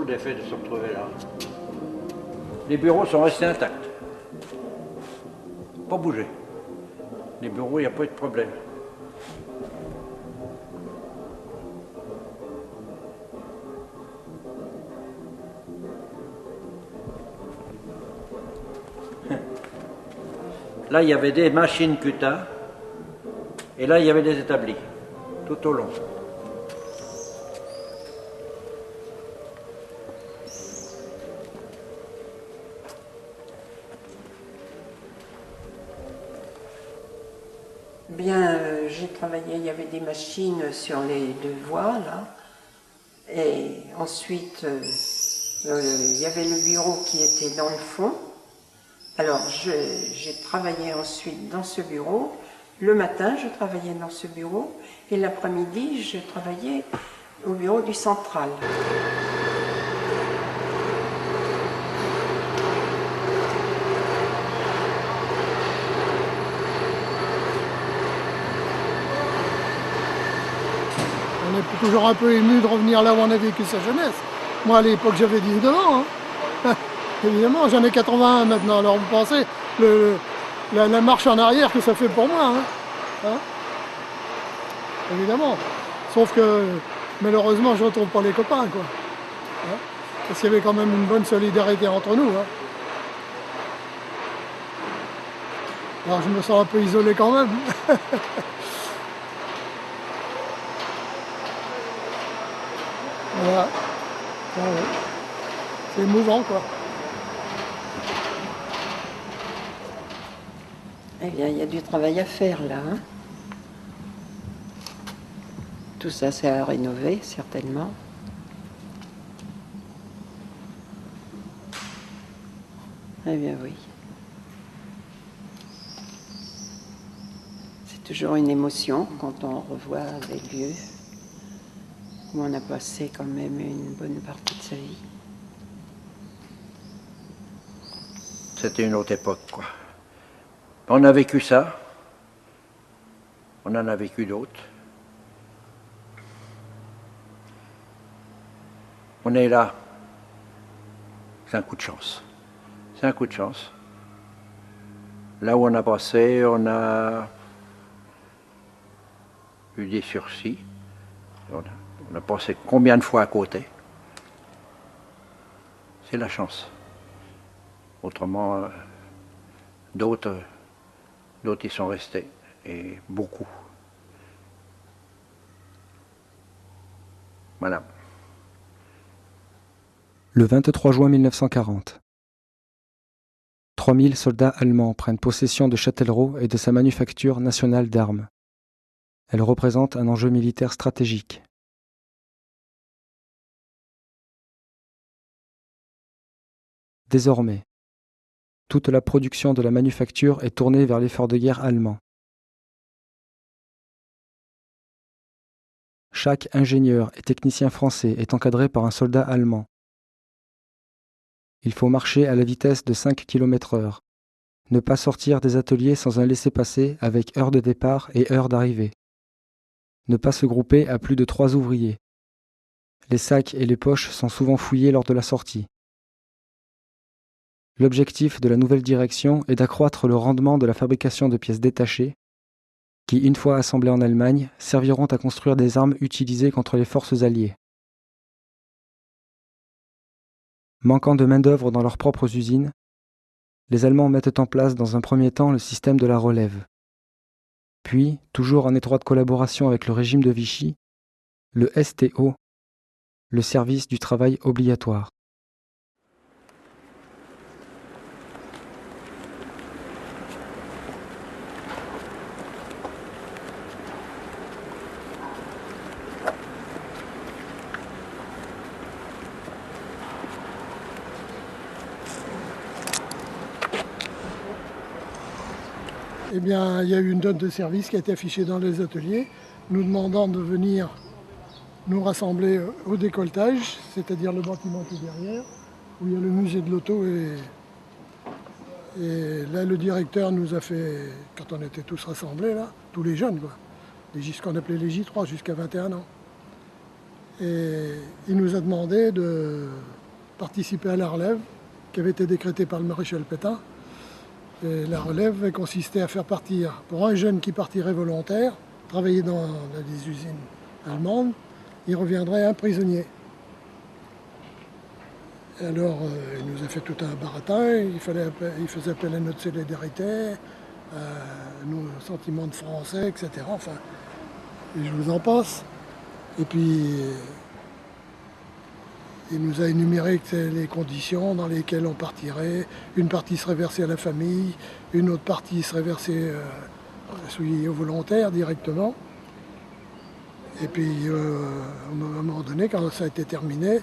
drôle d'effet de se retrouver là. Les bureaux sont restés intacts. Pas bougé. Les bureaux, il n'y a pas eu de problème. Là, il y avait des machines CUTA, et là, il y avait des établis, tout au long. Bien, j'ai travaillé, il y avait des machines sur les deux voies, là, et ensuite, il y avait le bureau qui était dans le fond. Alors, j'ai travaillé ensuite dans ce bureau. Le matin, je travaillais dans ce bureau, et l'après-midi, je travaillais au bureau du central. On est toujours un peu ému de revenir là où on a vécu sa jeunesse. Moi, à l'époque, j'avais 19 ans. Hein. Évidemment, j'en ai 81 maintenant. Alors, vous pensez, la marche en arrière que ça fait pour moi. Hein. Évidemment. Sauf que, malheureusement, je ne retrouve pas les copains, quoi. Hein. Parce qu'il y avait quand même une bonne solidarité entre nous. Hein. Alors, je me sens un peu isolé quand même. Voilà. C'est émouvant, quoi. Eh bien, il y a du travail à faire, là. Hein. Tout ça, c'est à rénover, certainement. Eh bien, oui. C'est toujours une émotion quand on revoit des lieux où on a passé quand même une bonne partie de sa vie. C'était une autre époque, quoi. On a vécu ça. On en a vécu d'autres. On est là. C'est un coup de chance. C'est un coup de chance. Là où on a passé, on a eu des sursis. On a passé combien de fois à côté. C'est la chance. Autrement, d'autres y sont restés, et beaucoup. Voilà. Le 23 juin 1940, 3000 soldats allemands prennent possession de Châtellerault et de sa manufacture nationale d'armes. Elle représente un enjeu militaire stratégique. Désormais, toute la production de la manufacture est tournée vers l'effort de guerre allemand. Chaque ingénieur et technicien français est encadré par un soldat allemand. Il faut marcher à la vitesse de 5 km/h, ne pas sortir des ateliers sans un laissez-passer avec heure de départ et heure d'arrivée, ne pas se grouper à plus de 3 ouvriers. Les sacs et les poches sont souvent fouillés lors de la sortie. L'objectif de la nouvelle direction est d'accroître le rendement de la fabrication de pièces détachées qui, une fois assemblées en Allemagne, serviront à construire des armes utilisées contre les forces alliées. Manquant de main-d'œuvre dans leurs propres usines, les Allemands mettent en place dans un premier temps le système de la relève. Puis, toujours en étroite collaboration avec le régime de Vichy, le STO, le service du travail obligatoire. Eh bien, il y a eu une note de service qui a été affichée dans les ateliers, nous demandant de venir nous rassembler au décolletage, c'est-à-dire le bâtiment qui est derrière, où il y a le musée de l'auto. Et là, le directeur nous a fait, quand on était tous rassemblés, là, tous les jeunes, quoi, ce qu'on appelait les J3, jusqu'à 21 ans. Et il nous a demandé de participer à la relève qui avait été décrétée par le maréchal Pétain. Et la relève consistait à faire partir, pour un jeune qui partirait volontaire, travailler dans des usines allemandes, il reviendrait un prisonnier. Et alors, il nous a fait tout un baratin, il faisait appel à notre solidarité, à nos sentiments de français, etc. Enfin, et je vous en passe. Et puis, il nous a énuméré les conditions dans lesquelles on partirait. Une partie serait versée à la famille, une autre partie serait versée aux volontaires directement. Et puis, à un moment donné, quand ça a été terminé,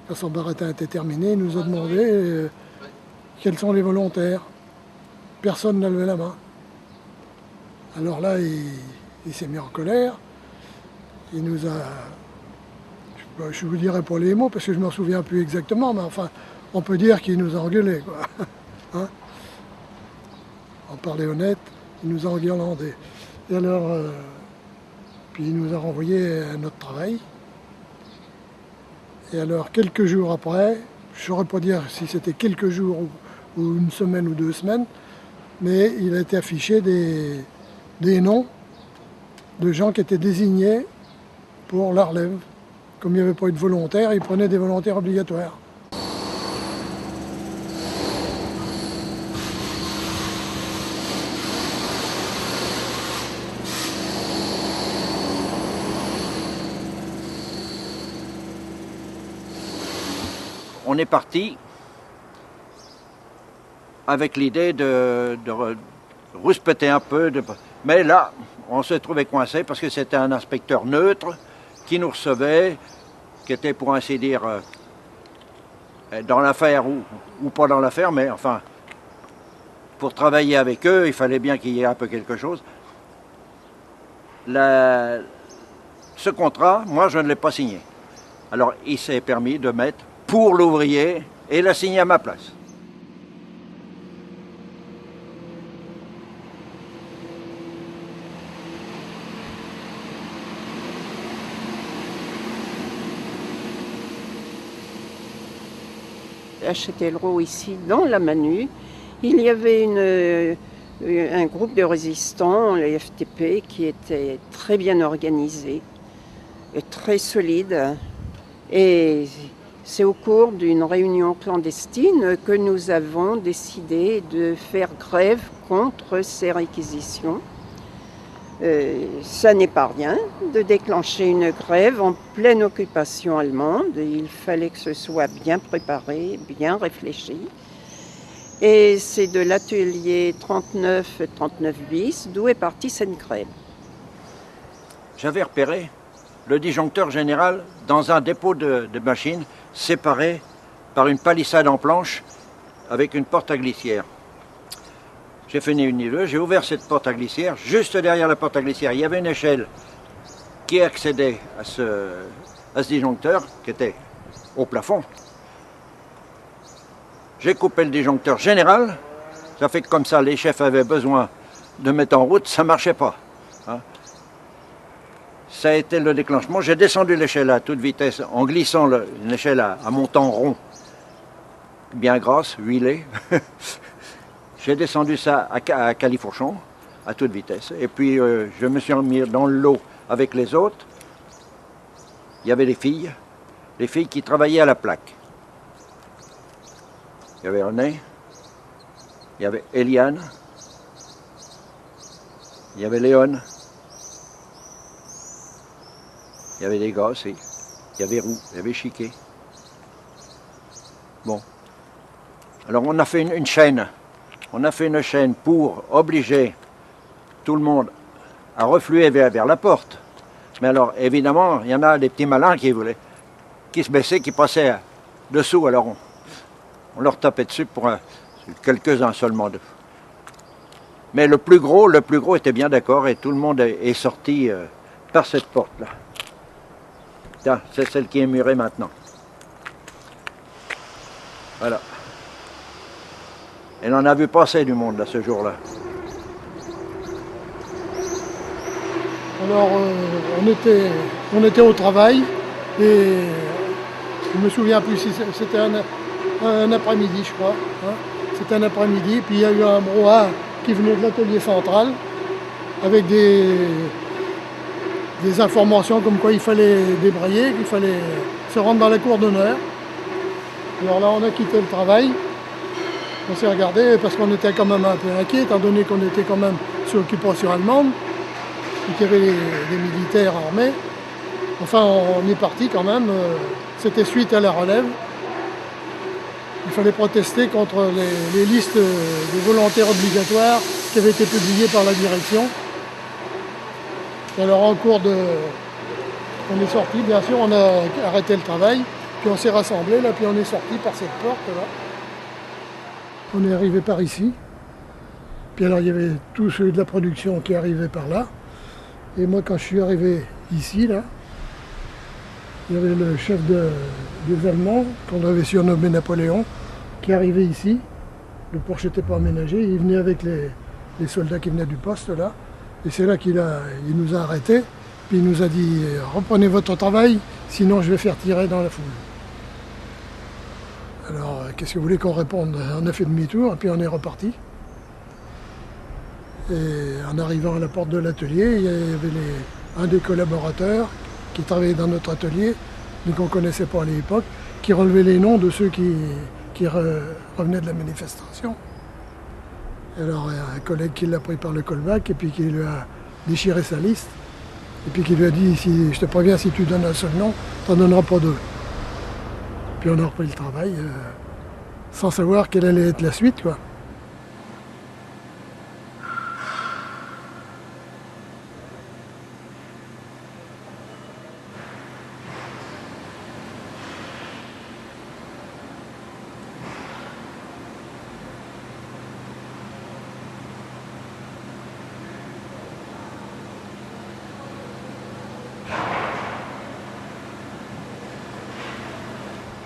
quand son baratin était terminé, il nous a demandé quels sont les volontaires. Personne n'a levé la main. Alors là, il s'est mis en colère. Il nous a... Je vous dirai pas les mots parce que je ne m'en souviens plus exactement, mais enfin, on peut dire qu'il nous a engueulés, quoi. Hein? On parlait honnête, il nous a enguirlandés. Et alors, puis il nous a renvoyés à notre travail. Et alors, quelques jours après, je ne saurais pas dire si c'était quelques jours ou une semaine ou 2 semaines, mais il a été affiché des noms de gens qui étaient désignés pour la relève. Comme il n'y avait pas eu de volontaires, ils prenaient des volontaires obligatoires. On est parti avec l'idée de rouspéter un peu, mais là, on s'est trouvé coincé parce que c'était un inspecteur neutre qui nous recevait, qui était pour ainsi dire dans l'affaire ou pas dans l'affaire, mais enfin, pour travailler avec eux, il fallait bien qu'il y ait un peu quelque chose. Ce contrat, moi, je ne l'ai pas signé. Alors, il s'est permis de mettre pour l'ouvrier et l'a signé à ma place. À Châtellerault, ici, dans la Manu, il y avait un groupe de résistants, les FTP, qui était très bien organisé, et très solide. Et c'est au cours d'une réunion clandestine que nous avons décidé de faire grève contre ces réquisitions. Ça n'est pas rien de déclencher une grève en pleine occupation allemande. Il fallait que ce soit bien préparé, bien réfléchi. Et c'est de l'atelier 39 bis d'où est partie cette grève. J'avais repéré le disjoncteur général dans un dépôt de machines séparé par une palissade en planche avec une porte à glissière. J'ai fait une niveuse, j'ai ouvert cette porte à glissière. Juste derrière la porte à glissière, il y avait une échelle qui accédait à ce disjoncteur qui était au plafond. J'ai coupé le disjoncteur général. Ça fait que comme ça, les chefs avaient besoin de mettre en route, ça ne marchait pas. Hein. Ça a été le déclenchement. J'ai descendu l'échelle à toute vitesse en glissant une échelle à montant rond, bien grasse, huilée. J'ai descendu ça à califourchon, à toute vitesse. Et puis, je me suis mis dans le lot avec les autres. Il y avait les filles qui travaillaient à la plaque. Il y avait René, il y avait Eliane, il y avait Léon, il y avait des gars aussi, il y avait Roux, il y avait Chiquet. Bon. Alors, on a fait une chaîne. On a fait une chaîne pour obliger tout le monde à refluer vers la porte. Mais alors, évidemment, il y en a des petits malins qui se baissaient, qui passaient dessous. Alors, on leur tapait dessus pour quelques-uns seulement. Mais le plus gros était bien d'accord et tout le monde est sorti par cette porte-là. Tiens, c'est celle qui est murée maintenant. Voilà. Et on en a vu passer du monde là, ce jour-là. Alors, on était au travail Et je me souviens plus si c'était un après-midi, je crois. Hein. C'était un après-midi, puis il y a eu un brouhaha qui venait de l'atelier central avec des informations comme quoi il fallait débrayer, qu'il fallait se rendre dans la cour d'honneur. Alors là, on a quitté le travail. On s'est regardé parce qu'on était quand même un peu inquiet, étant donné qu'on était quand même sous occupation allemande, et qu'il y avait des militaires armés. Enfin, on est parti quand même. C'était suite à la relève. Il fallait protester contre les listes de volontaires obligatoires qui avaient été publiées par la direction. Et alors, en cours de... On est sorti, bien sûr, on a arrêté le travail, puis on s'est rassemblés, là, puis on est sorti par cette porte-là. On est arrivé par ici. Puis alors, il y avait tous ceux de la production qui arrivaient par là. Et moi, quand je suis arrivé ici, là, il y avait le chef des Allemands, qu'on avait surnommé Napoléon, qui arrivait ici. Le porche n'était pas aménagé, il venait avec les soldats qui venaient du poste, là. Et c'est là qu'il nous a arrêtés. Puis il nous a dit « Reprenez votre travail, sinon je vais faire tirer dans la foule ». Alors, qu'est-ce que vous voulez qu'on réponde? On a fait demi-tour et puis on est reparti. Et en arrivant à la porte de l'atelier, il y avait un des collaborateurs qui travaillait dans notre atelier, mais qu'on ne connaissait pas à l'époque, qui relevait les noms de ceux qui revenaient de la manifestation. Alors, un collègue qui l'a pris par le callback et puis qui lui a déchiré sa liste, et puis qui lui a dit « Je te préviens, si tu donnes un seul nom, tu n'en donneras pas deux ». Puis on a repris le travail sans savoir quelle allait être la suite, quoi.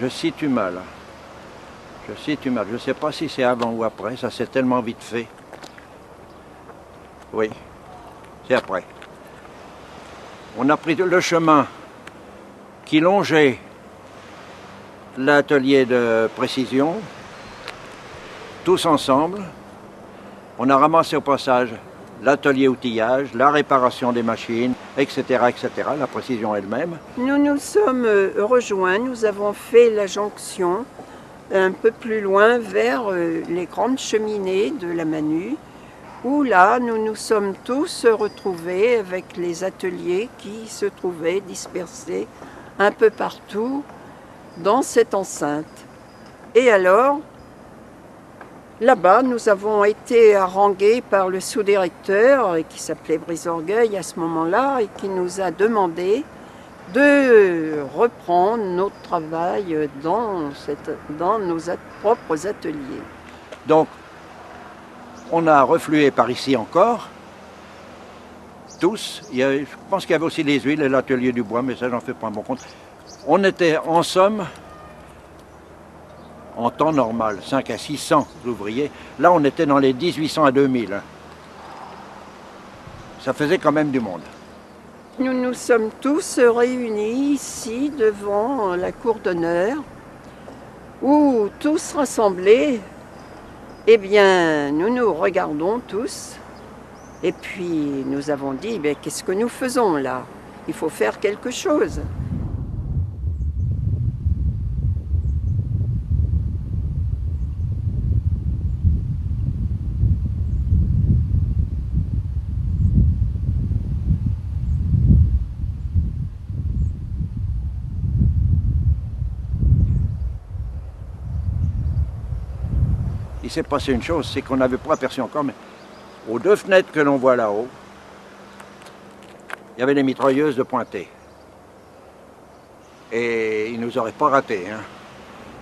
Je situe mal. Je ne sais pas si c'est avant ou après, ça s'est tellement vite fait. Oui, c'est après. On a pris le chemin qui longeait l'atelier de précision, tous ensemble. On a ramassé au passage l'atelier outillage, la réparation des machines, etc., etc., la précision elle-même. Nous nous sommes rejoints, nous avons fait la jonction un peu plus loin vers les grandes cheminées de la Manu, où là, nous nous sommes tous retrouvés avec les ateliers qui se trouvaient dispersés un peu partout dans cette enceinte. Et alors, là-bas, nous avons été harangués par le sous-directeur, qui s'appelait Brice Orgueil à ce moment-là, et qui nous a demandé de reprendre notre travail dans nos propres ateliers. Donc, on a reflué par ici encore, tous. Je pense qu'il y avait aussi les huiles et l'atelier du bois, mais ça, j'en fais pas un bon compte. On était, en somme, en temps normal, 5 à 600 ouvriers. Là, on était dans les 1800 à 2000. Ça faisait quand même du monde. Nous nous sommes tous réunis ici devant la cour d'honneur, où tous rassemblés, eh bien, nous nous regardons tous. Et puis, nous avons dit, ben, qu'est-ce que nous faisons là? Il faut faire quelque chose. Il s'est passé une chose, c'est qu'on n'avait pas aperçu encore, mais aux deux fenêtres que l'on voit là-haut, il y avait les mitrailleuses de pointée. Et ils ne nous auraient pas ratés. Hein.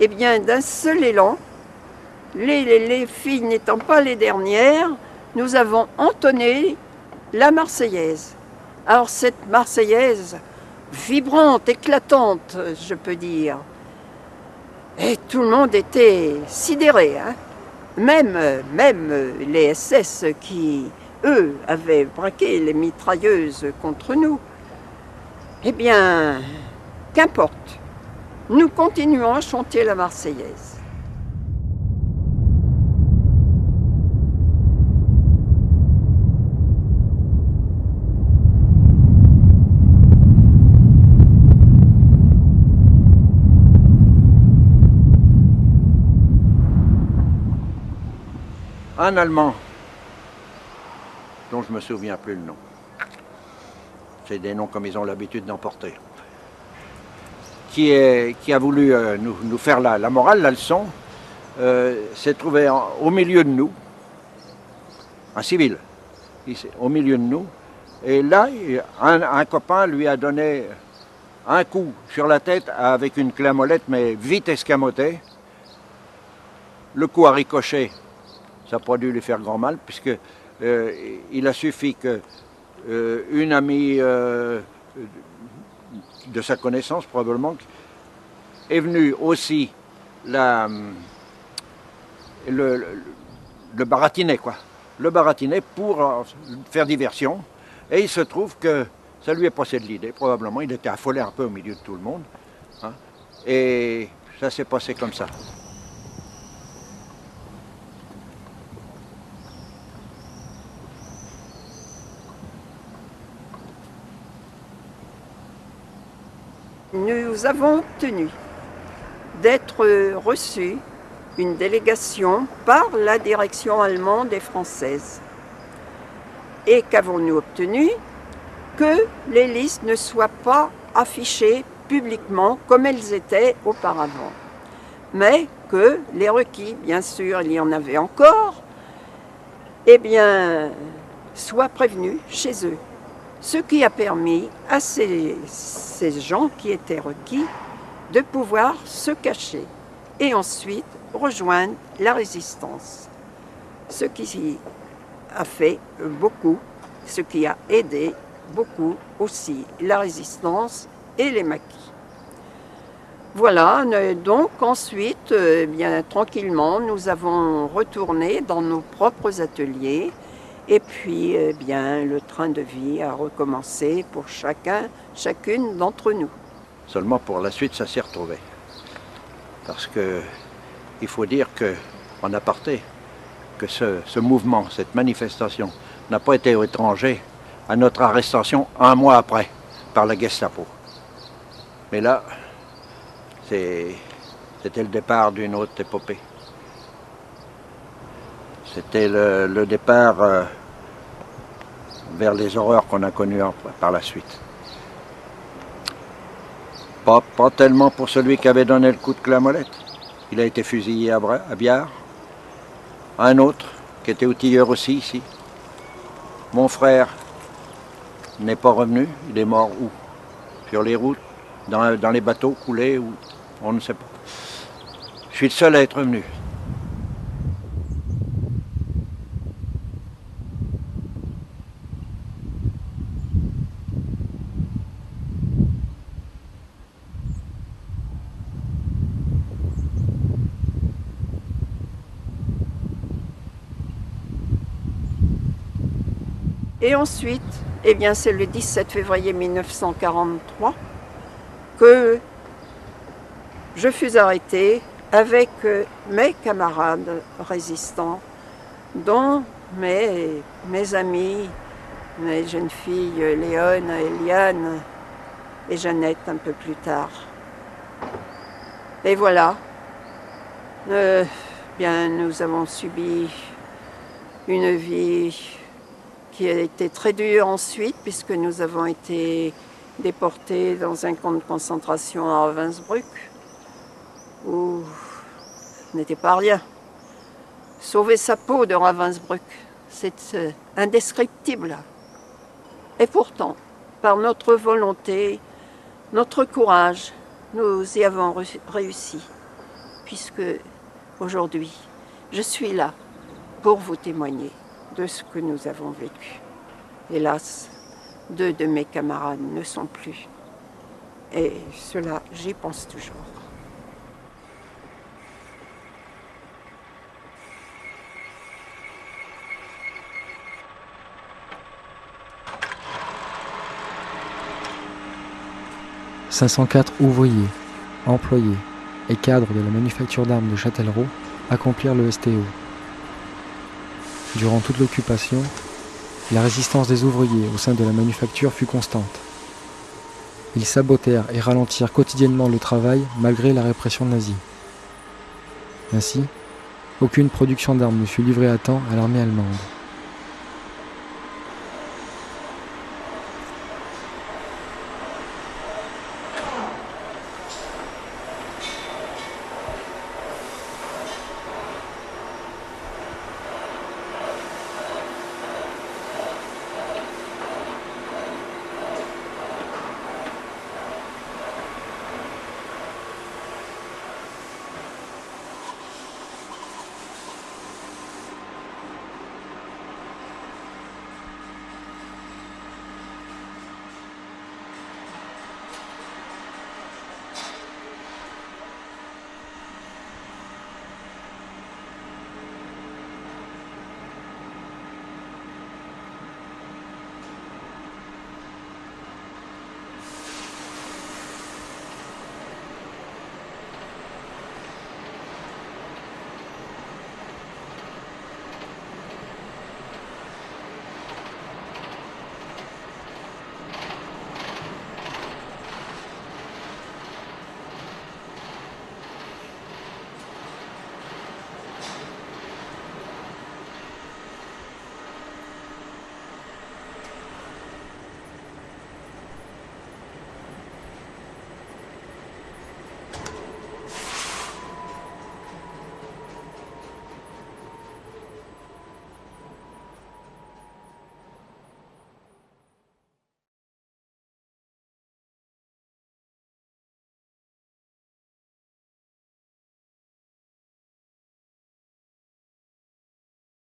Eh bien, d'un seul élan, les filles n'étant pas les dernières, nous avons entonné la Marseillaise. Alors cette Marseillaise, vibrante, éclatante, je peux dire, et tout le monde était sidéré, hein. Même les SS qui, eux, avaient braqué les mitrailleuses contre nous. Eh bien, qu'importe. Nous continuons à chanter la Marseillaise. Un Allemand, dont je ne me souviens plus le nom. C'est des noms comme ils ont l'habitude d'emporter. Qui a voulu nous faire la morale, la leçon, s'est trouvé au milieu de nous, un civil, au milieu de nous. Et là, un copain lui a donné un coup sur la tête avec une clé à molette, mais vite escamotée. Le coup a ricoché. Ça n'a pas dû lui faire grand mal, puisque il a suffi que une amie de sa connaissance, probablement, est venue aussi le baratiner, quoi. Le baratiner pour faire diversion. Et il se trouve que ça lui est passé de l'idée, probablement. Il était affolé un peu au milieu de tout le monde. Hein, et ça s'est passé comme ça. Nous avons obtenu d'être reçus une délégation par la direction allemande et française. Et qu'avons-nous obtenu? Que les listes ne soient pas affichées publiquement comme elles étaient auparavant. Mais que les requis, bien sûr, il y en avait encore, eh bien, soient prévenus chez eux. Ce qui a permis à ces gens qui étaient requis de pouvoir se cacher et ensuite rejoindre la résistance. Ce qui a fait beaucoup, ce qui a aidé beaucoup aussi la résistance et les maquis. Voilà, donc ensuite, bien tranquillement, nous avons retourné dans nos propres ateliers. Et puis, bien, le train de vie a recommencé pour chacune d'entre nous. Seulement pour la suite, ça s'est retrouvé. Parce que il faut dire qu'en aparté, que ce mouvement, cette manifestation, n'a pas été étranger à notre arrestation un mois après par la Gestapo. Mais là, c'était le départ d'une autre épopée. C'était le départ vers les horreurs qu'on a connues par la suite. Pas tellement pour celui qui avait donné le coup de clé à molette. Il a été fusillé à Biard. Un autre, qui était outilleur aussi ici. Mon frère n'est pas revenu. Il est mort où? Sur les routes, dans les bateaux coulés, ou on ne sait pas. Je suis le seul à être revenu. Et ensuite, eh bien, c'est le 17 février 1943 que je fus arrêtée avec mes camarades résistants, dont mes amis, mes jeunes filles Léone, Eliane et Jeannette un peu plus tard. Et voilà, bien, nous avons subi une vie qui a été très dure ensuite, puisque nous avons été déportés dans un camp de concentration à Ravensbrück, où ce n'était pas rien. Sauver sa peau de Ravensbrück, c'est indescriptible. Et pourtant, par notre volonté, notre courage, nous y avons réussi, puisque aujourd'hui, je suis là pour vous témoigner de ce que nous avons vécu. Hélas, 2 de mes camarades ne sont plus. Et cela, j'y pense toujours. 504 ouvriers, employés et cadres de la manufacture d'armes de Châtellerault accomplirent le STO. Durant toute l'occupation, la résistance des ouvriers au sein de la manufacture fut constante. Ils sabotèrent et ralentirent quotidiennement le travail malgré la répression nazie. Ainsi, aucune production d'armes ne fut livrée à temps à l'armée allemande.